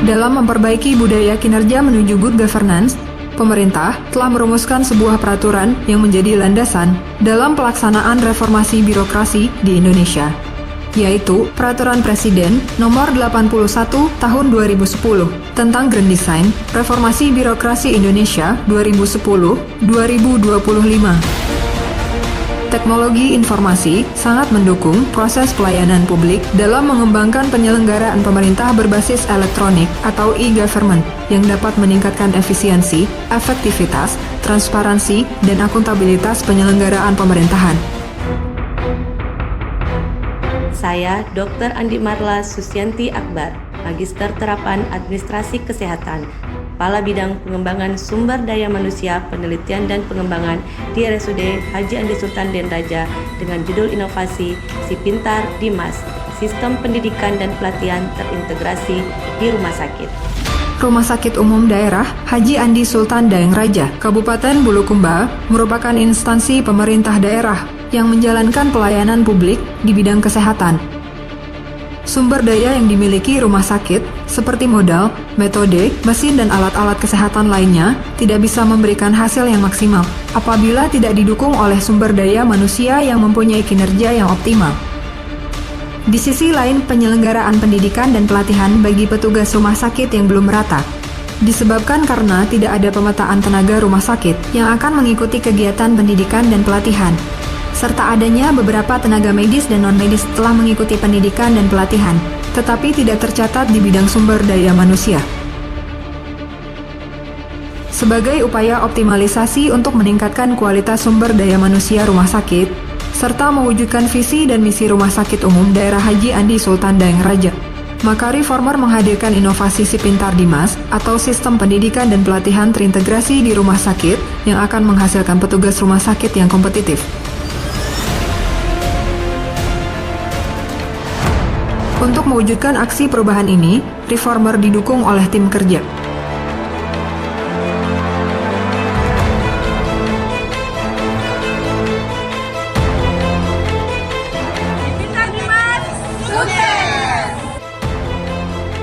Dalam memperbaiki budaya kinerja menuju good governance, pemerintah telah merumuskan sebuah peraturan yang menjadi landasan dalam pelaksanaan reformasi birokrasi di Indonesia, yaitu Peraturan Presiden Nomor 81 Tahun 2010 tentang Grand Design Reformasi Birokrasi Indonesia 2010-2025. Teknologi informasi sangat mendukung proses pelayanan publik dalam mengembangkan penyelenggaraan pemerintah berbasis elektronik atau e-government yang dapat meningkatkan efisiensi, efektivitas, transparansi, dan akuntabilitas penyelenggaraan pemerintahan. Saya Dr. Andi Marla Susyanti Akbar, Magister Terapan Administrasi Kesehatan, Kepala Bidang Pengembangan Sumber Daya Manusia, Penelitian dan Pengembangan di RSUD Haji Andi Sultan Den Raja dengan judul inovasi Si Pintar Dimas, Sistem Pendidikan dan Pelatihan Terintegrasi di Rumah Sakit. Rumah Sakit Umum Daerah Haji Andi Sultan Daeng Raja, Kabupaten Bulukumba, merupakan instansi pemerintah daerah yang menjalankan pelayanan publik di bidang kesehatan. Sumber daya yang dimiliki rumah sakit, seperti modal, metode, mesin dan alat-alat kesehatan lainnya, tidak bisa memberikan hasil yang maksimal apabila tidak didukung oleh sumber daya manusia yang mempunyai kinerja yang optimal. Di sisi lain, penyelenggaraan pendidikan dan pelatihan bagi petugas rumah sakit yang belum merata, disebabkan karena tidak ada pemetaan tenaga rumah sakit yang akan mengikuti kegiatan pendidikan dan pelatihan, serta adanya beberapa tenaga medis dan non-medis telah mengikuti pendidikan dan pelatihan, tetapi tidak tercatat di bidang sumber daya manusia. Sebagai upaya optimalisasi untuk meningkatkan kualitas sumber daya manusia rumah sakit, serta mewujudkan visi dan misi Rumah Sakit Umum Daerah Haji Andi Sultan Daeng Raja, maka reformer menghadirkan inovasi Si Pintar Dimas atau sistem pendidikan dan pelatihan terintegrasi di rumah sakit yang akan menghasilkan petugas rumah sakit yang kompetitif. Untuk mewujudkan aksi perubahan ini, reformer didukung oleh tim kerja.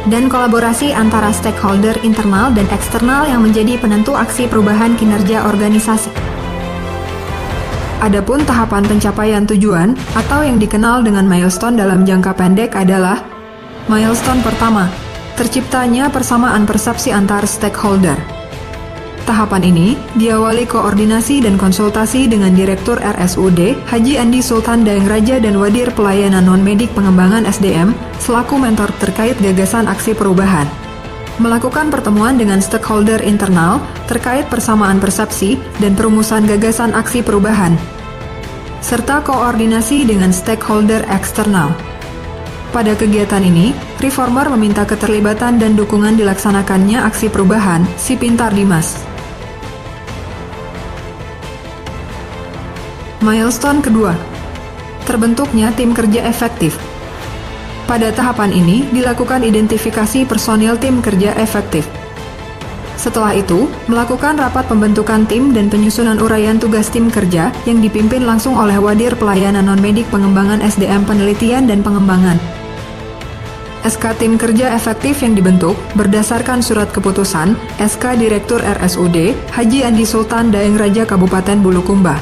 Dan kolaborasi antara stakeholder internal dan eksternal yang menjadi penentu aksi perubahan kinerja organisasi. Adapun tahapan pencapaian tujuan atau yang dikenal dengan milestone dalam jangka pendek adalah milestone pertama, terciptanya persamaan persepsi antar stakeholder. Tahapan ini diawali koordinasi dan konsultasi dengan Direktur RSUD Haji Andi Sultan Daeng Raja dan Wadir Pelayanan Non-Medik Pengembangan SDM selaku mentor terkait gagasan aksi perubahan. Melakukan pertemuan dengan stakeholder internal terkait persamaan persepsi dan perumusan gagasan aksi perubahan, serta koordinasi dengan stakeholder eksternal. Pada kegiatan ini, reformer meminta keterlibatan dan dukungan dilaksanakannya aksi perubahan Si Pintar Dimas. Milestone kedua, terbentuknya tim kerja efektif. Pada tahapan ini, dilakukan identifikasi personil tim kerja efektif. Setelah itu, melakukan rapat pembentukan tim dan penyusunan uraian tugas tim kerja yang dipimpin langsung oleh Wadir Pelayanan Non-Medik Pengembangan SDM Penelitian dan Pengembangan. SK Tim Kerja Efektif yang dibentuk berdasarkan surat keputusan SK Direktur RSUD Haji Andi Sultan Daeng Raja Kabupaten Bulukumba.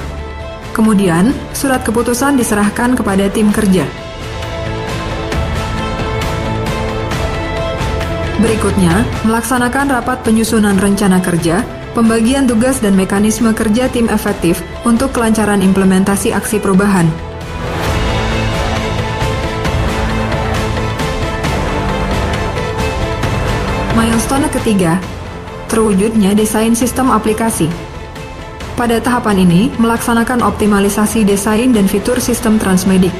Kemudian, surat keputusan diserahkan kepada tim kerja. Berikutnya, melaksanakan rapat penyusunan rencana kerja, pembagian tugas dan mekanisme kerja tim efektif untuk kelancaran implementasi aksi perubahan. Milestone ketiga, terwujudnya desain sistem aplikasi. Pada tahapan ini, melaksanakan optimalisasi desain dan fitur sistem Transmedik.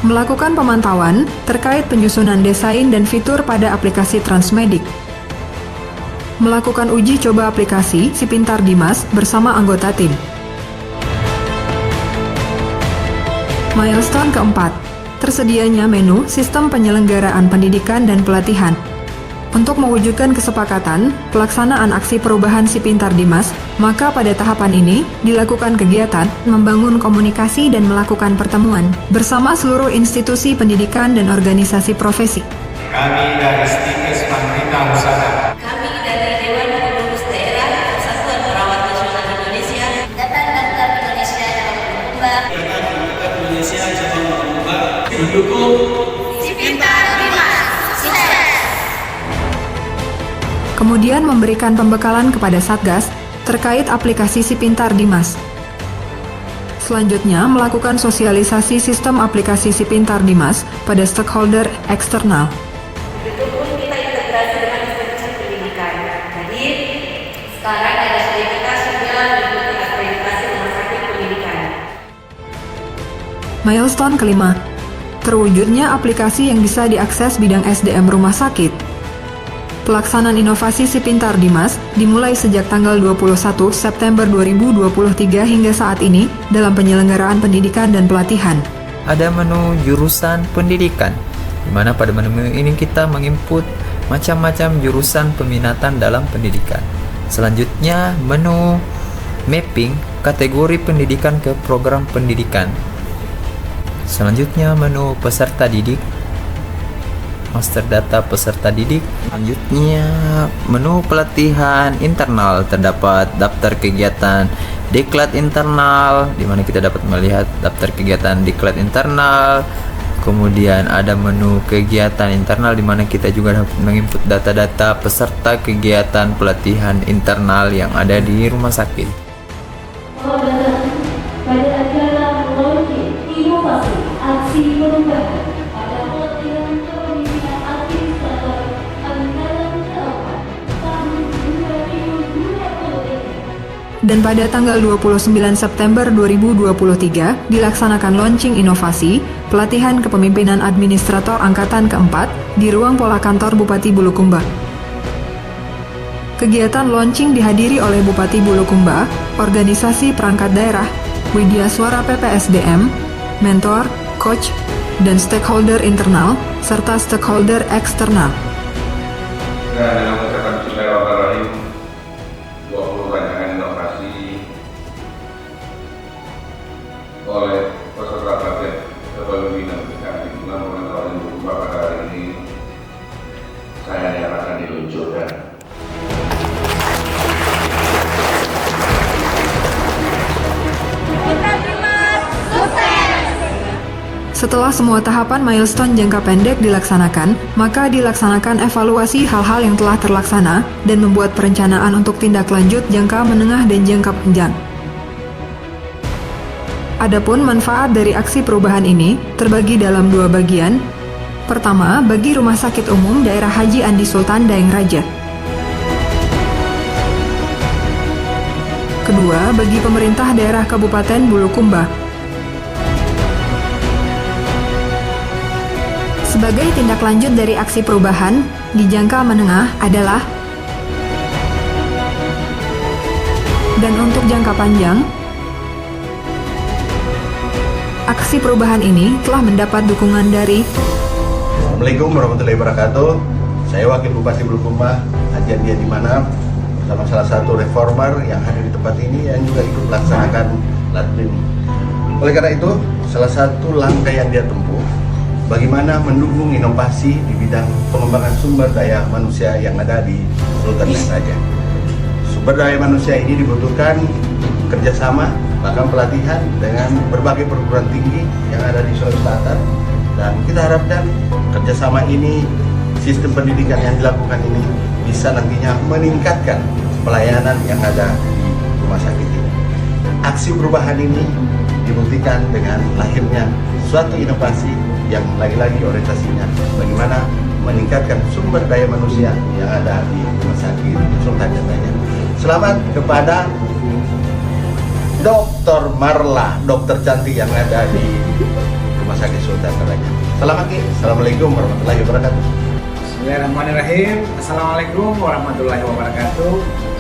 Melakukan pemantauan terkait penyusunan desain dan fitur pada aplikasi Transmedik. Melakukan uji coba aplikasi Si Pintar Dimas bersama anggota tim. Milestone keempat, tersedianya menu sistem penyelenggaraan pendidikan dan pelatihan. Untuk mewujudkan kesepakatan pelaksanaan aksi perubahan Si Pintar Dimas, maka pada tahapan ini dilakukan kegiatan membangun komunikasi dan melakukan pertemuan bersama seluruh institusi pendidikan dan organisasi profesi. Kami dari Stikes Pemerintah Pusat. Kami dari Dewan Pengurus Daerah Persatuan Perawat Nasional Indonesia. Ikatan Dokter Indonesia Cabang Bulukumba. Ikatan Dokter Indonesia Cabang Bulukumba. Mendukung Si Pintar Dimas. Sukses! Kemudian memberikan pembekalan kepada Satgas terkait aplikasi Si Pintar Dimas. Selanjutnya, melakukan sosialisasi sistem aplikasi Si Pintar Dimas pada stakeholder eksternal. Begitupun kita integrasi dengan institusi pendidikan. Jadi, sekarang RSUD kita sudah mengikuti akreditasi rumah sakit pendidikan. Milestone kelima, terwujudnya aplikasi yang bisa diakses bidang SDM rumah sakit. Pelaksanaan inovasi Si Pintar Dimas dimulai sejak tanggal 21 September 2023 hingga saat ini dalam penyelenggaraan pendidikan dan pelatihan. Ada menu jurusan pendidikan, di mana pada menu ini kita menginput macam-macam jurusan peminatan dalam pendidikan. Selanjutnya, menu mapping kategori pendidikan ke program pendidikan. Selanjutnya, menu peserta didik, master data peserta didik. Selanjutnya, menu pelatihan internal, terdapat daftar kegiatan diklat internal, di mana kita dapat melihat daftar kegiatan diklat internal. Kemudian ada menu kegiatan internal, di mana kita juga dapat menginput data-data peserta kegiatan pelatihan internal yang ada di rumah sakit. Pada acara launching inovasi aksi perubahan pada pelatihan kepemimpinan administrator angkatan ke-4 tahun 2023. Dan pada tanggal 29 September 2023 dilaksanakan launching inovasi pelatihan kepemimpinan administrator angkatan ke-4 di ruang pola kantor Bupati Bulukumba. Kegiatan launching dihadiri oleh Bupati Bulukumba, organisasi perangkat daerah, Widya Suara PPSDM, mentor, coach, dan stakeholder internal, serta stakeholder eksternal. Dan dalam ucapan Bismillahirrahmanirrahim, 20 rancangan inovasi oleh peserta pelatihan kepemimpinan di lingkungan pengetahuan Bulukumba pada hari ini saya nyatakan diluncurkan. Setelah semua tahapan milestone jangka pendek dilaksanakan, maka dilaksanakan evaluasi hal-hal yang telah terlaksana dan membuat perencanaan untuk tindak lanjut jangka menengah dan jangka panjang. Adapun manfaat dari aksi perubahan ini terbagi dalam dua bagian. Pertama, bagi Rumah Sakit Umum Daerah Haji Andi Sultan Daeng Raja. Kedua, bagi pemerintah daerah Kabupaten Bulukumba. Sebagai tindak lanjut dari aksi perubahan di jangka menengah adalah, dan untuk jangka panjang, aksi perubahan ini telah mendapat dukungan dari Assalamualaikum warahmatullahi wabarakatuh. Saya Wakil Bupati Bulukumba, Haji Andi Dimana, bersama salah satu reformer yang hadir di tempat ini yang juga ikut melaksanakan latrim. Oleh karena itu, salah satu langkah yang dia tempuh bagaimana mendukung inovasi di bidang pengembangan sumber daya manusia yang ada di Sultan Daeng Raja. Sumber daya manusia ini dibutuhkan kerjasama, bahkan pelatihan dengan berbagai perguruan tinggi yang ada di Sulawesi Selatan, dan kita harapkan kerjasama ini, sistem pendidikan yang dilakukan ini bisa nantinya meningkatkan pelayanan yang ada di rumah sakit ini. Aksi perubahan ini dibuktikan dengan lahirnya suatu inovasi yang lagi-lagi orientasinya bagaimana meningkatkan sumber daya manusia yang ada di rumah sakit Sultan Daeng Raja. Selamat kepada Dr. Marla, dokter cantik yang ada di rumah sakit Sultan Daeng Raja. Selamat Ki. Assalamualaikum warahmatullahi wabarakatuh. Bismillahirrahmanirrahim. Assalamualaikum warahmatullahi wabarakatuh.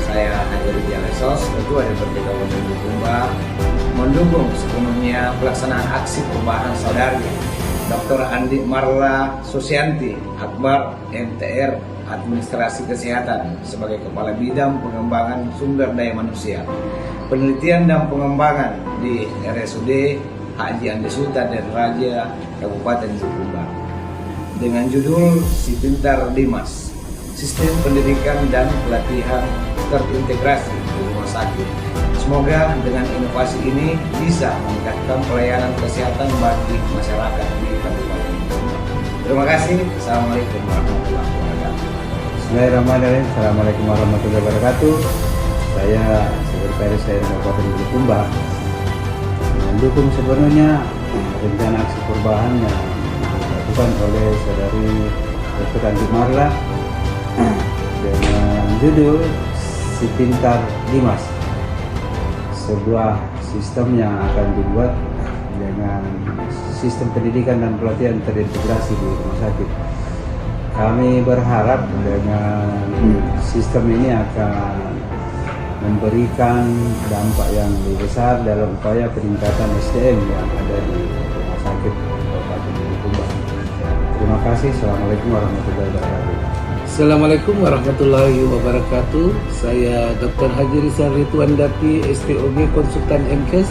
Saya Haji Rijal Esos, Ketua DPRD Kabupaten Bulukumba, mendukung sepenuhnya pelaksanaan aksi perubahan saudari Dr. Andi Marla Susianti Akbar, MTR Administrasi Kesehatan sebagai Kepala Bidang Pengembangan Sumber Daya Manusia, Penelitian dan Pengembangan di RSUD Haji Andi Sultan Daeng Raja Kabupaten Bulukumba. dengan judul Si Pintar Dimas, Sistem Pendidikan dan Pelatihan Terintegrasi di Rumah Sakit. Semoga dengan inovasi ini bisa meningkatkan pelayanan kesehatan bagi masyarakat di Kabupaten Bulukumba. Terima kasih. Assalamualaikum warahmatullahi wabarakatuh. Bismillahirrahmanirrahim. Assalamualaikum warahmatullahi wabarakatuh. Saya Sekretaris Daerah Kabupaten Bulukumba mendukung sepenuhnya rencana aksi perubahan yang dilakukan oleh saudari Dr. Andi Marla dengan judul Si Pintar Dimas, sebuah sistem yang akan dibuat dengan sistem pendidikan dan pelatihan terintegrasi di rumah sakit. Kami berharap dengan sistem ini akan memberikan dampak yang lebih besar dalam upaya peningkatan SDM yang ada di rumah sakit Kabupaten Bulukumba. Terima kasih. Assalamualaikum warahmatullahi wabarakatuh. Assalamualaikum warahmatullahi wabarakatuh. Saya Dr. Haji Rizal Rituan Dati, SPOG Konsultan MKes,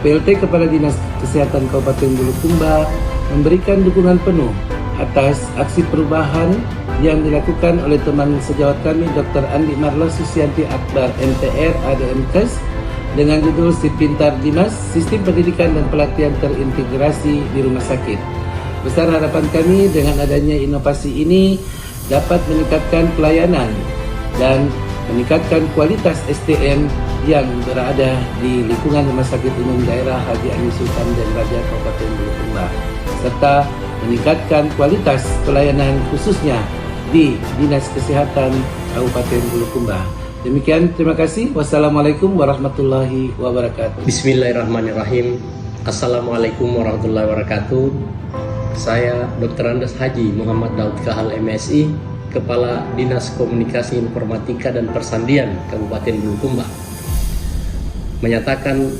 PLT Kepala Dinas Kesehatan Kabupaten Bulukumba, memberikan dukungan penuh atas aksi perubahan yang dilakukan oleh teman sejawat kami Dr. Andi Marla Susianti Akbar MTR ADMKes dengan judul Si Pintar Dimas, Sistem Pendidikan dan Pelatihan Terintegrasi di Rumah Sakit. Besar harapan kami dengan adanya inovasi ini dapat meningkatkan pelayanan dan meningkatkan kualitas SDM yang berada di lingkungan Rumah Sakit Umum Daerah Haji Andi Sultan dan Raja Kabupaten Bulukumba, serta meningkatkan kualitas pelayanan khususnya di Dinas Kesehatan Kabupaten Bulukumba. Demikian, terima kasih. Wassalamualaikum warahmatullahi wabarakatuh. Bismillahirrahmanirrahim. Assalamualaikum warahmatullahi wabarakatuh. Saya Dr. Andes Haji Muhammad Daud Kahal MSI, Kepala Dinas Komunikasi Informatika dan Persandian Kabupaten Bulukumba, menyatakan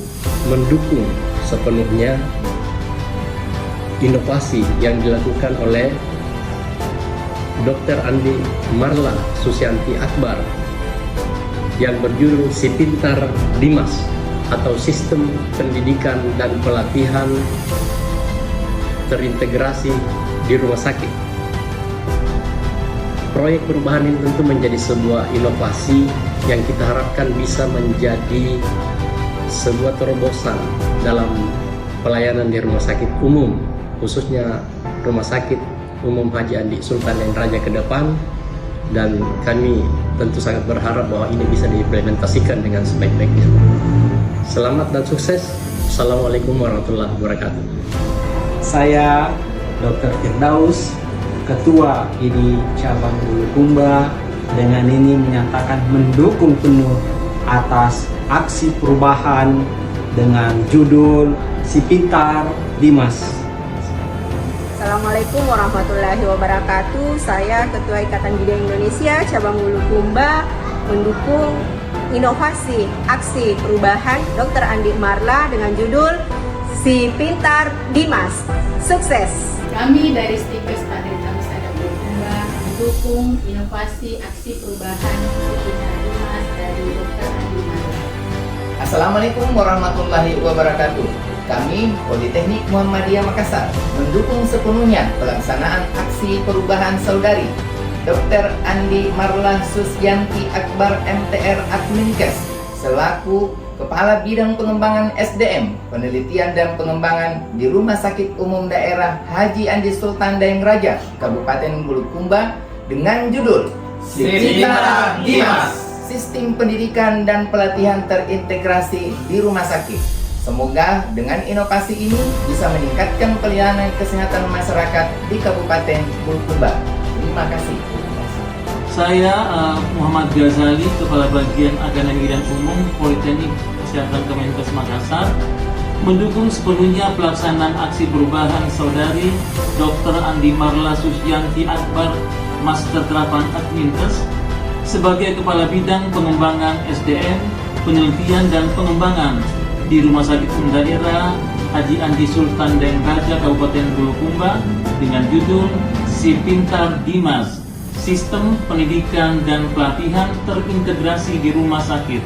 mendukung sepenuhnya inovasi yang dilakukan oleh Dr. Andi Marla Susianti Akbar yang berjudul Si Pintar Dimas atau Sistem Pendidikan dan Pelatihan Terintegrasi di Rumah Sakit. Proyek perubahan ini tentu menjadi sebuah inovasi yang kita harapkan bisa menjadi sebuah terobosan dalam pelayanan di rumah sakit umum, khususnya Rumah Sakit Umum Haji Andi Sultan yang Raja ke depan, dan kami tentu sangat berharap bahwa ini bisa diimplementasikan dengan sebaik-baiknya. Selamat dan sukses. Assalamualaikum warahmatullahi wabarakatuh. Saya Dr. Firdaus, Ketua ID Cabang Bulukumba, dengan ini menyatakan mendukung penuh atas aksi perubahan dengan judul Si Pintar Dimas. Assalamualaikum warahmatullahi wabarakatuh. Saya Ketua Ikatan Bidan Indonesia Cabang Bulukumba mendukung inovasi aksi perubahan Dr. Andi Marla dengan judul Si Pintar Dimas. Sukses. Kami dari Stikes Padri Tamisada Bulukumba mendukung inovasi aksi perubahan Si Pintar Dimas dari Dr. Andi Marla. Assalamualaikum warahmatullahi wabarakatuh. Kami, Politeknik Muhammadiyah Makassar, mendukung sepenuhnya pelaksanaan aksi perubahan saudari Dr. Andi Marla Susianti Akbar MTR Adminkes selaku Kepala Bidang Pengembangan SDM, Penelitian dan Pengembangan di Rumah Sakit Umum Daerah Haji Andi Sultan Daeng Raja, Kabupaten Bulukumba dengan judul Si Pintar Dimas, Sistem Pendidikan dan Pelatihan Terintegrasi di Rumah Sakit. Semoga dengan inovasi ini bisa meningkatkan pelayanan kesehatan masyarakat di Kabupaten Bulukumba. Terima kasih. Saya Muhammad Ghazali, Kepala Bagian Akademi dan Umum Politeknik Kesehatan Kemenkes Makassar, mendukung sepenuhnya pelaksanaan aksi perubahan saudari Dr. Andi Marla Susianti Akbar, Master Terapan Adminkes, sebagai Kepala Bidang Pengembangan SDM, Penelitian dan Pengembangan di Rumah Sakit Umum Daerah Haji Andi Sultan Daeng Raja Kabupaten Bulukumba dengan judul Si Pintar Dimas, Sistem Pendidikan dan Pelatihan Terintegrasi di Rumah Sakit.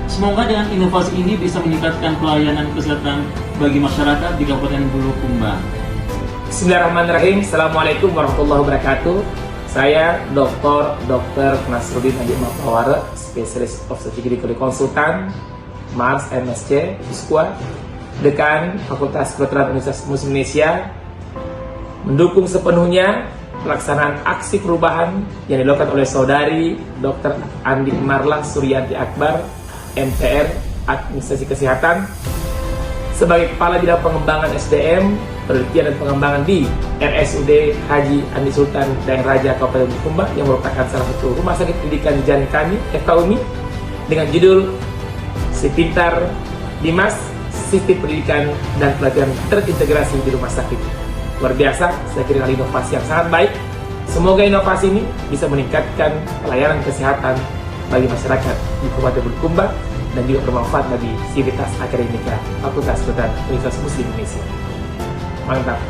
Semoga dengan inovasi ini bisa meningkatkan pelayanan kesehatan bagi masyarakat di Kabupaten Bulukumba. Bismillahirrahmanirrahim. Assalamualaikum warahmatullahi wabarakatuh. Saya Dr. Nasruddin Andi Mapawara, spesialis obstetrik ginekologi konsultan, Mars MSc, Uskua, Dekan Fakultas Kedokteran Universitas Muslim Indonesia, mendukung sepenuhnya pelaksanaan aksi perubahan yang dilakukan oleh saudari Dr. Andi Marla Suryanti Akbar, MTR Administrasi Kesehatan, sebagai Kepala Bidang Pengembangan SDM, Penelitian dan Pengembangan di RSUD Haji Andi Sultan Dayang Raja Kabupaten Bulukumba, yang merupakan salah satu rumah sakit pendidikan di jalan kami, FKUMI, dengan judul Si Pintar Dimas, Sistem Pendidikan dan Pelatihan Terintegrasi di Rumah Sakit. Luar biasa, saya kira inovasi yang sangat baik. Semoga inovasi ini bisa meningkatkan pelayanan kesehatan bagi masyarakat di Kabupaten Bulukumba dan juga bermanfaat bagi sivitas akademika Fakultas Kedokteran Universitas Muslim Indonesia. Mantap.